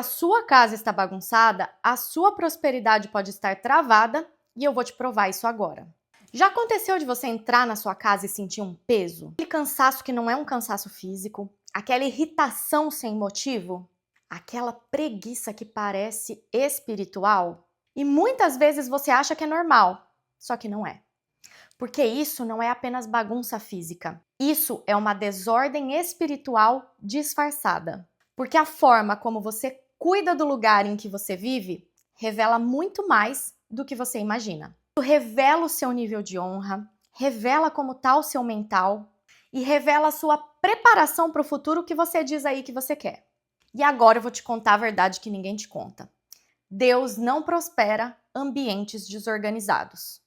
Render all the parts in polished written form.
A sua casa está bagunçada, a sua prosperidade pode estar travada e eu vou te provar isso agora. Já aconteceu de você entrar na sua casa e sentir um peso? Aquele cansaço que não é um cansaço físico? Aquela irritação sem motivo? Aquela preguiça que parece espiritual? E muitas vezes você acha que é normal, só que não é. Porque isso não é apenas bagunça física. Isso é uma desordem espiritual disfarçada. Porque a forma como você cuida do lugar em que você vive revela muito mais do que você imagina. Isso revela o seu nível de honra, revela como está o seu mental e revela a sua preparação para o futuro que você diz aí que você quer. E agora eu vou te contar a verdade que ninguém te conta. Deus não prospera ambientes desorganizados.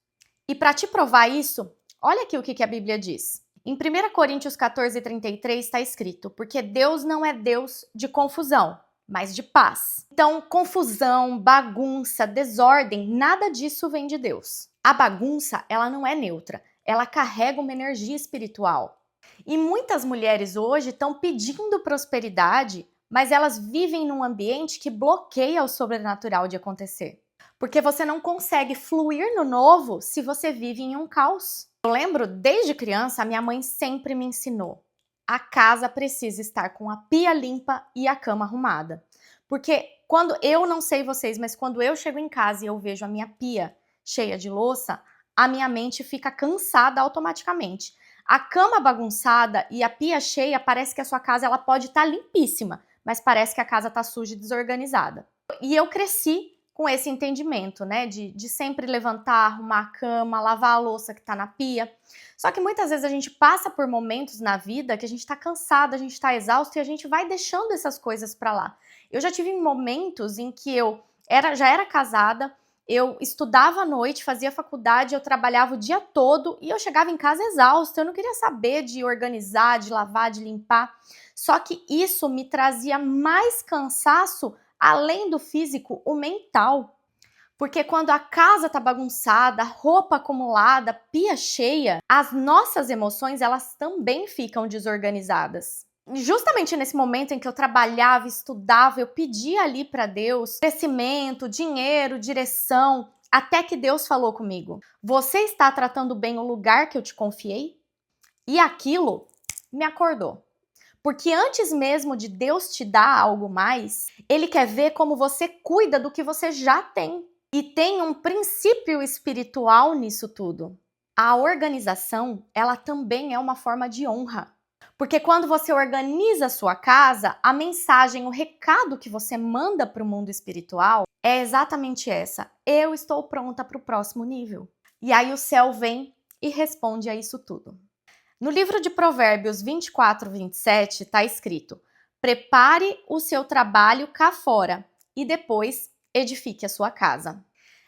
E para te provar isso, olha aqui o que a Bíblia diz. Em 1 Coríntios 14:33 está escrito: porque Deus não é Deus de confusão, mas de paz. Então, confusão, bagunça, desordem, nada disso vem de Deus. A bagunça, ela não é neutra, ela carrega uma energia espiritual. E muitas mulheres hoje estão pedindo prosperidade, mas elas vivem num ambiente que bloqueia o sobrenatural de acontecer. Porque você não consegue fluir no novo se você vive em um caos. Eu lembro, desde criança, a minha mãe sempre me ensinou: a casa precisa estar com a pia limpa e a cama arrumada. Porque quando, eu não sei vocês, mas quando eu chego em casa e eu vejo a minha pia cheia de louça, a minha mente fica cansada automaticamente. A cama bagunçada e a pia cheia, parece que a sua casa ela pode estar limpíssima, mas parece que a casa está suja e desorganizada. E eu cresci com esse entendimento, né, de sempre levantar, arrumar a cama, lavar a louça que tá na pia. Só que muitas vezes a gente passa por momentos na vida que a gente tá cansado, a gente tá exausto e a gente vai deixando essas coisas pra lá. Eu já tive momentos em que já era casada, eu estudava à noite, fazia faculdade, eu trabalhava o dia todo e eu chegava em casa exausta, eu não queria saber de organizar, de lavar, de limpar. Só que isso me trazia mais cansaço, além do físico, o mental. Porque quando a casa tá bagunçada, roupa acumulada, pia cheia, as nossas emoções, elas também ficam desorganizadas. Justamente nesse momento em que eu trabalhava, estudava, eu pedia ali para Deus crescimento, dinheiro, direção, até que Deus falou comigo: você está tratando bem o lugar que eu te confiei? E aquilo me acordou. Porque antes mesmo de Deus te dar algo mais, Ele quer ver como você cuida do que você já tem. E tem um princípio espiritual nisso tudo. A organização, ela também é uma forma de honra. Porque quando você organiza a sua casa, a mensagem, o recado que você manda para o mundo espiritual é exatamente essa: eu estou pronta para o próximo nível. E aí o céu vem e responde a isso tudo. No livro de Provérbios 24:27 está escrito: prepare o seu trabalho cá fora e depois edifique a sua casa.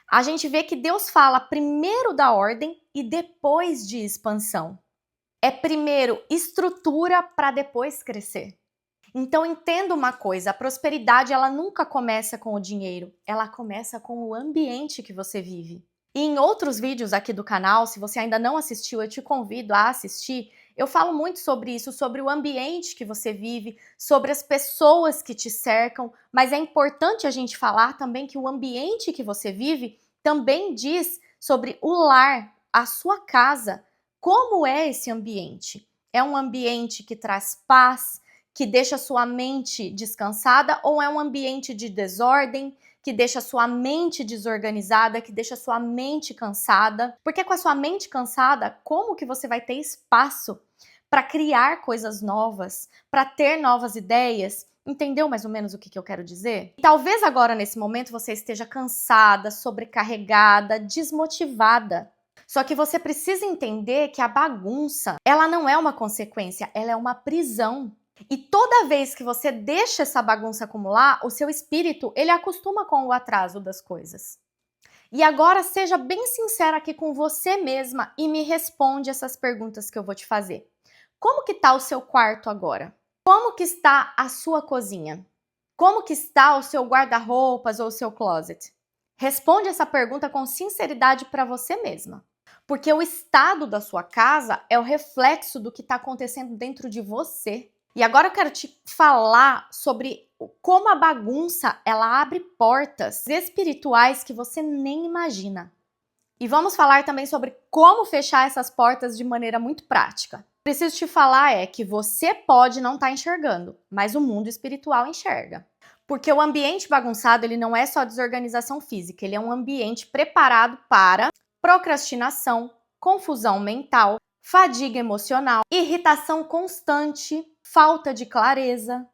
A gente vê que Deus fala primeiro da ordem e depois de expansão. É primeiro estrutura para depois crescer. Então entenda uma coisa, a prosperidade ela nunca começa com o dinheiro, ela começa com o ambiente que você vive. E em outros vídeos aqui do canal, se você ainda não assistiu, eu te convido a assistir. Eu falo muito sobre isso, sobre o ambiente que você vive, sobre as pessoas que te cercam, mas é importante a gente falar também que o ambiente que você vive também diz sobre o lar, a sua casa. Como é esse ambiente? É um ambiente que traz paz, que deixa sua mente descansada, ou é um ambiente de desordem, que deixa sua mente desorganizada, que deixa sua mente cansada? Porque com a sua mente cansada, como que você vai ter espaço para criar coisas novas, para ter novas ideias? Entendeu mais ou menos o que eu quero dizer? E talvez agora, nesse momento, você esteja cansada, sobrecarregada, desmotivada. Só que você precisa entender que a bagunça, ela não é uma consequência, ela é uma prisão. E toda vez que você deixa essa bagunça acumular, o seu espírito, ele acostuma com o atraso das coisas. E agora seja bem sincera aqui com você mesma e me responde essas perguntas que eu vou te fazer. Como que está o seu quarto agora? Como que está a sua cozinha? Como que está o seu guarda-roupas ou o seu closet? Responde essa pergunta com sinceridade para você mesma. Porque o estado da sua casa é o reflexo do que está acontecendo dentro de você. E agora eu quero te falar sobre como a bagunça, ela abre portas espirituais que você nem imagina. E vamos falar também sobre como fechar essas portas de maneira muito prática. Preciso te falar que você pode não estar enxergando, mas o mundo espiritual enxerga. Porque o ambiente bagunçado, ele não é só desorganização física, ele é um ambiente preparado para procrastinação, confusão mental, fadiga emocional, irritação constante, falta de clareza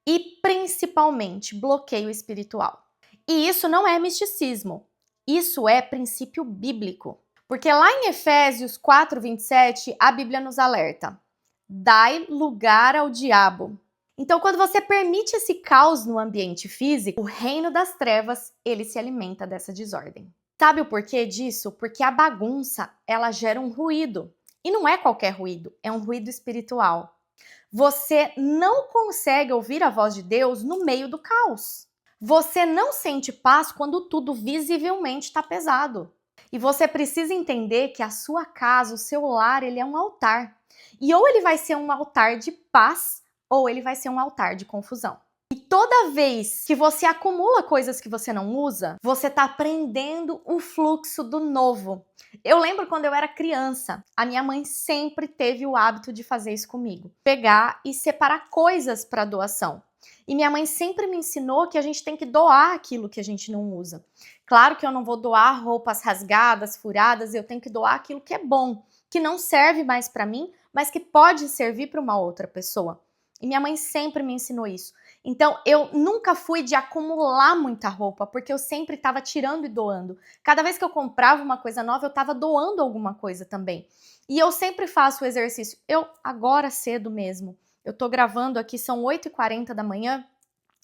e principalmente bloqueio espiritual. E isso não é misticismo, isso é princípio bíblico. Porque lá em Efésios 4:27, a Bíblia nos alerta: dai lugar ao diabo. Então, quando você permite esse caos no ambiente físico, o reino das trevas, ele se alimenta dessa desordem. Sabe o porquê disso? Porque a bagunça, ela gera um ruído. E não é qualquer ruído, é um ruído espiritual. Você não consegue ouvir a voz de Deus no meio do caos. Você não sente paz quando tudo visivelmente está pesado. E você precisa entender que a sua casa, o seu lar, ele é um altar. E ou ele vai ser um altar de paz, ou ele vai ser um altar de confusão. E toda vez que você acumula coisas que você não usa, você está aprendendo o fluxo do novo. Eu lembro quando eu era criança, a minha mãe sempre teve o hábito de fazer isso comigo. Pegar e separar coisas para doação. E minha mãe sempre me ensinou que a gente tem que doar aquilo que a gente não usa. Claro que eu não vou doar roupas rasgadas, furadas, eu tenho que doar aquilo que é bom, que não serve mais para mim, mas que pode servir para uma outra pessoa. E minha mãe sempre me ensinou isso. Então, eu nunca fui de acumular muita roupa, porque eu sempre estava tirando e doando. Cada vez que eu comprava uma coisa nova, eu estava doando alguma coisa também. E eu sempre faço o exercício. Agora cedo mesmo, eu tô gravando aqui, são 8h40 da manhã,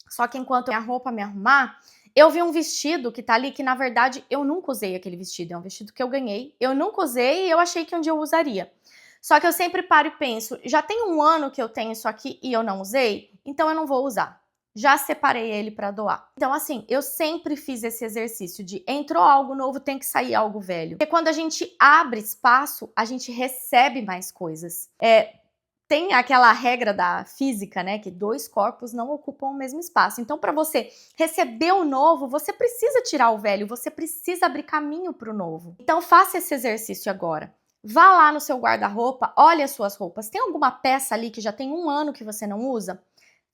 só que enquanto a roupa me arrumar, eu vi um vestido que tá ali, que na verdade eu nunca usei aquele vestido. É um vestido que eu ganhei, eu nunca usei e eu achei que um dia eu usaria. Só que eu sempre paro e penso, já tem um ano que eu tenho isso aqui e eu não usei, então eu não vou usar. Já separei ele para doar. Então assim, eu sempre fiz esse exercício de entrou algo novo, tem que sair algo velho. Porque quando a gente abre espaço, a gente recebe mais coisas. Tem aquela regra da física, né, que dois corpos não ocupam o mesmo espaço. Então, para você receber o novo, você precisa tirar o velho, você precisa abrir caminho para o novo. Então, faça esse exercício agora. Vá lá no seu guarda-roupa, olhe as suas roupas. Tem alguma peça ali que já tem um ano que você não usa?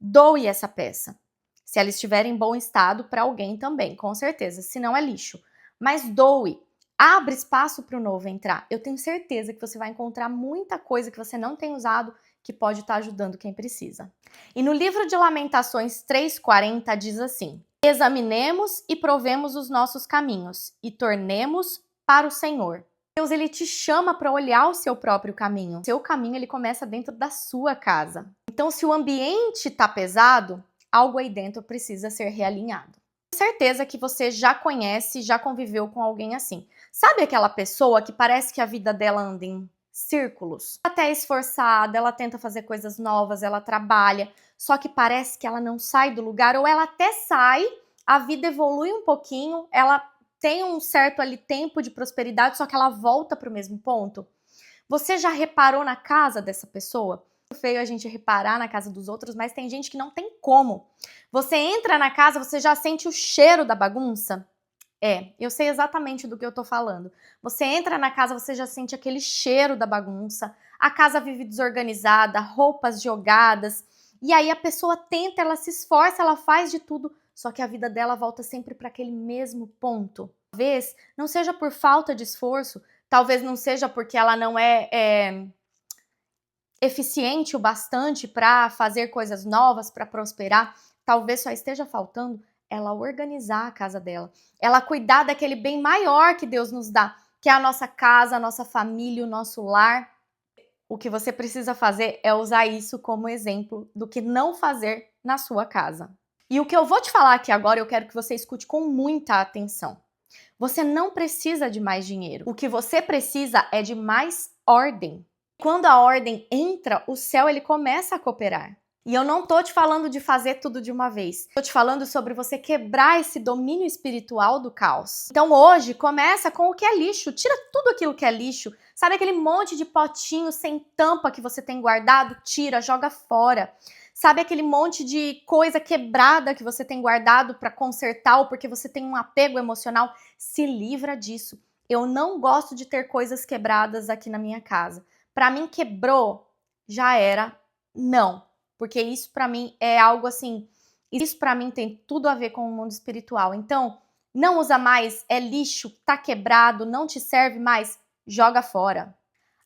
Doe essa peça. Se ela estiver em bom estado, para alguém também, com certeza. Se não, é lixo. Mas doe. Abre espaço para o novo entrar. Eu tenho certeza que você vai encontrar muita coisa que você não tem usado que pode estar ajudando quem precisa. E no livro de Lamentações 3:40 diz assim: examinemos e provemos os nossos caminhos e tornemos para o Senhor. Deus, ele te chama para olhar o seu próprio caminho. O seu caminho, ele começa dentro da sua casa. Então, se o ambiente está pesado, algo aí dentro precisa ser realinhado. Tenho certeza que você já conhece, já conviveu com alguém assim. Sabe aquela pessoa que parece que a vida dela anda em círculos? Até é esforçada, ela tenta fazer coisas novas, ela trabalha, só que parece que ela não sai do lugar, ou ela até sai, a vida evolui um pouquinho, ela tem um certo ali tempo de prosperidade, só que ela volta para o mesmo ponto. Você já reparou na casa dessa pessoa? É feio a gente reparar na casa dos outros, mas tem gente que não tem como. Você entra na casa, você já sente o cheiro da bagunça? Eu sei exatamente do que eu tô falando. Você entra na casa, você já sente aquele cheiro da bagunça, a casa vive desorganizada, roupas jogadas, e aí a pessoa tenta, ela se esforça, ela faz de tudo, só que a vida dela volta sempre para aquele mesmo ponto. Talvez não seja por falta de esforço, talvez não seja porque ela não é eficiente o bastante para fazer coisas novas, para prosperar, talvez só esteja faltando ela organizar a casa dela, ela cuidar daquele bem maior que Deus nos dá, que é a nossa casa, a nossa família, o nosso lar. O que você precisa fazer é usar isso como exemplo do que não fazer na sua casa. E o que eu vou te falar aqui agora, eu quero que você escute com muita atenção. Você não precisa de mais dinheiro. O que você precisa é de mais ordem. Quando a ordem entra, o céu ele começa a cooperar. E eu não tô te falando de fazer tudo de uma vez. Tô te falando sobre você quebrar esse domínio espiritual do caos. Então hoje começa com o que é lixo. Tira tudo aquilo que é lixo. Sabe aquele monte de potinho sem tampa que você tem guardado? Tira, joga fora. Sabe aquele monte de coisa quebrada que você tem guardado para consertar ou porque você tem um apego emocional? Se livra disso. Eu não gosto de ter coisas quebradas aqui na minha casa. Para mim quebrou, já era. Não. Porque isso pra mim é algo assim, isso pra mim tem tudo a ver com o mundo espiritual. Então, não usa mais, é lixo, tá quebrado, não te serve mais, joga fora.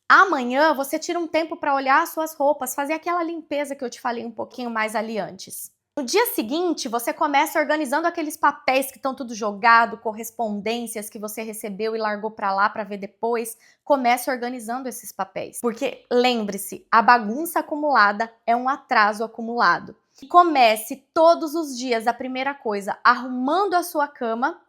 Amanhã você tira um tempo pra olhar as suas roupas, fazer aquela limpeza que eu te falei um pouquinho mais ali antes. No dia seguinte, você começa organizando aqueles papéis que estão tudo jogado, correspondências que você recebeu e largou pra lá pra ver depois. Comece organizando esses papéis. Porque lembre-se, a bagunça acumulada é um atraso acumulado. E comece todos os dias, a primeira coisa, arrumando a sua cama.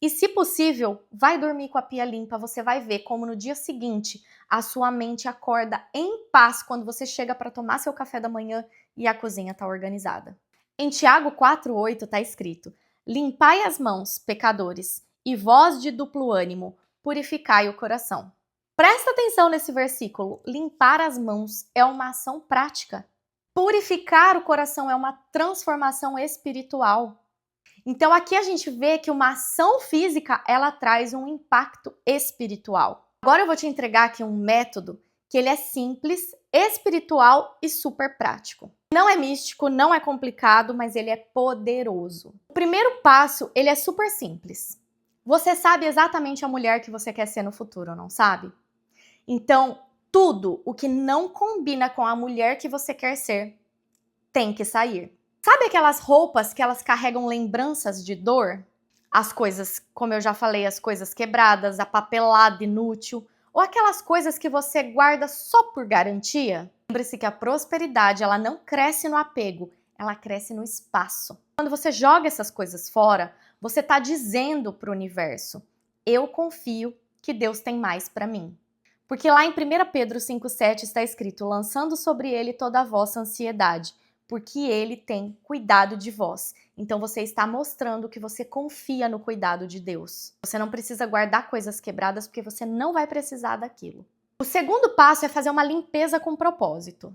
E se possível, vai dormir com a pia limpa. Você vai ver como no dia seguinte a sua mente acorda em paz quando você chega para tomar seu café da manhã e a cozinha está organizada. Em Tiago 4,8 está escrito: limpai as mãos, pecadores, e vós de duplo ânimo, purificai o coração. Presta atenção nesse versículo. Limpar as mãos é uma ação prática. Purificar o coração é uma transformação espiritual. Então aqui a gente vê que uma ação física, ela traz um impacto espiritual. Agora eu vou te entregar aqui um método que ele é simples, espiritual e super prático. Não é místico, não é complicado, mas ele é poderoso. O primeiro passo, ele é super simples. Você sabe exatamente a mulher que você quer ser no futuro, não sabe? Então, tudo o que não combina com a mulher que você quer ser tem que sair. Sabe aquelas roupas que elas carregam lembranças de dor? As coisas, como eu já falei, as coisas quebradas, a papelada inútil, ou aquelas coisas que você guarda só por garantia? Lembre-se que a prosperidade, ela não cresce no apego, ela cresce no espaço. Quando você joga essas coisas fora, você está dizendo para o universo: eu confio que Deus tem mais para mim. Porque lá em 1 Pedro 5,7 está escrito: lançando sobre ele toda a vossa ansiedade, porque ele tem cuidado de vós. Então você está mostrando que você confia no cuidado de Deus. Você não precisa guardar coisas quebradas porque você não vai precisar daquilo. O segundo passo é fazer uma limpeza com propósito.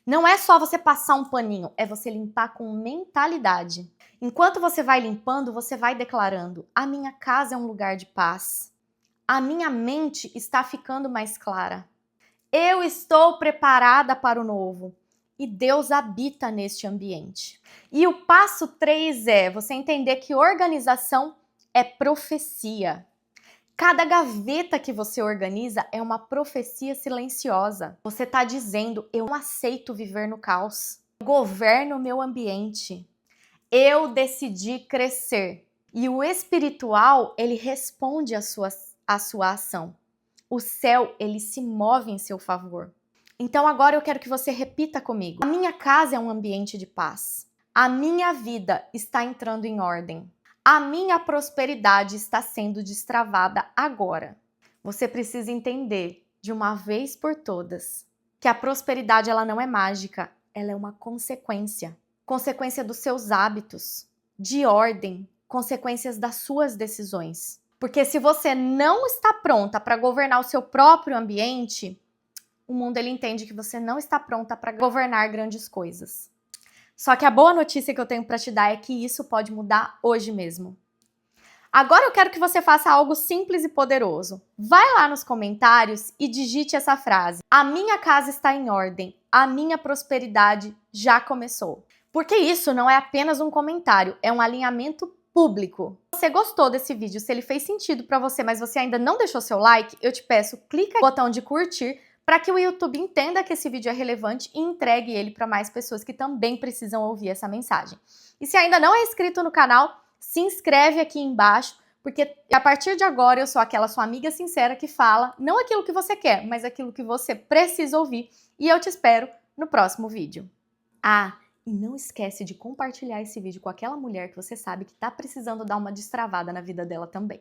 Não é só você passar um paninho, é você limpar com mentalidade. Enquanto você vai limpando, você vai declarando: a minha casa é um lugar de paz. A minha mente está ficando mais clara. Eu estou preparada para o novo. E Deus habita neste ambiente. E o passo 3 é você entender que organização é profecia. Cada gaveta que você organiza é uma profecia silenciosa. Você está dizendo: eu não aceito viver no caos. Eu governo o meu ambiente. Eu decidi crescer. E o espiritual, ele responde à sua ação. O céu, ele se move em seu favor. Então agora eu quero que você repita comigo. A minha casa é um ambiente de paz. A minha vida está entrando em ordem. A minha prosperidade está sendo destravada agora. Você precisa entender, de uma vez por todas, que a prosperidade ela não é mágica, ela é uma consequência. Consequência dos seus hábitos, de ordem, consequências das suas decisões. Porque se você não está pronta para governar o seu próprio ambiente, o mundo ele entende que você não está pronta para governar grandes coisas. Só que a boa notícia que eu tenho para te dar é que isso pode mudar hoje mesmo. Agora eu quero que você faça algo simples e poderoso. Vai lá nos comentários e digite essa frase: a minha casa está em ordem, a minha prosperidade já começou. Porque isso não é apenas um comentário, é um alinhamento público. Se você gostou desse vídeo, se ele fez sentido para você, mas você ainda não deixou seu like, eu te peço, clica no botão de curtir para que o YouTube entenda que esse vídeo é relevante e entregue ele para mais pessoas que também precisam ouvir essa mensagem. E se ainda não é inscrito no canal, se inscreve aqui embaixo, porque a partir de agora eu sou aquela sua amiga sincera que fala não aquilo que você quer, mas aquilo que você precisa ouvir. E eu te espero no próximo vídeo. Ah, e não esquece de compartilhar esse vídeo com aquela mulher que você sabe que está precisando dar uma destravada na vida dela também.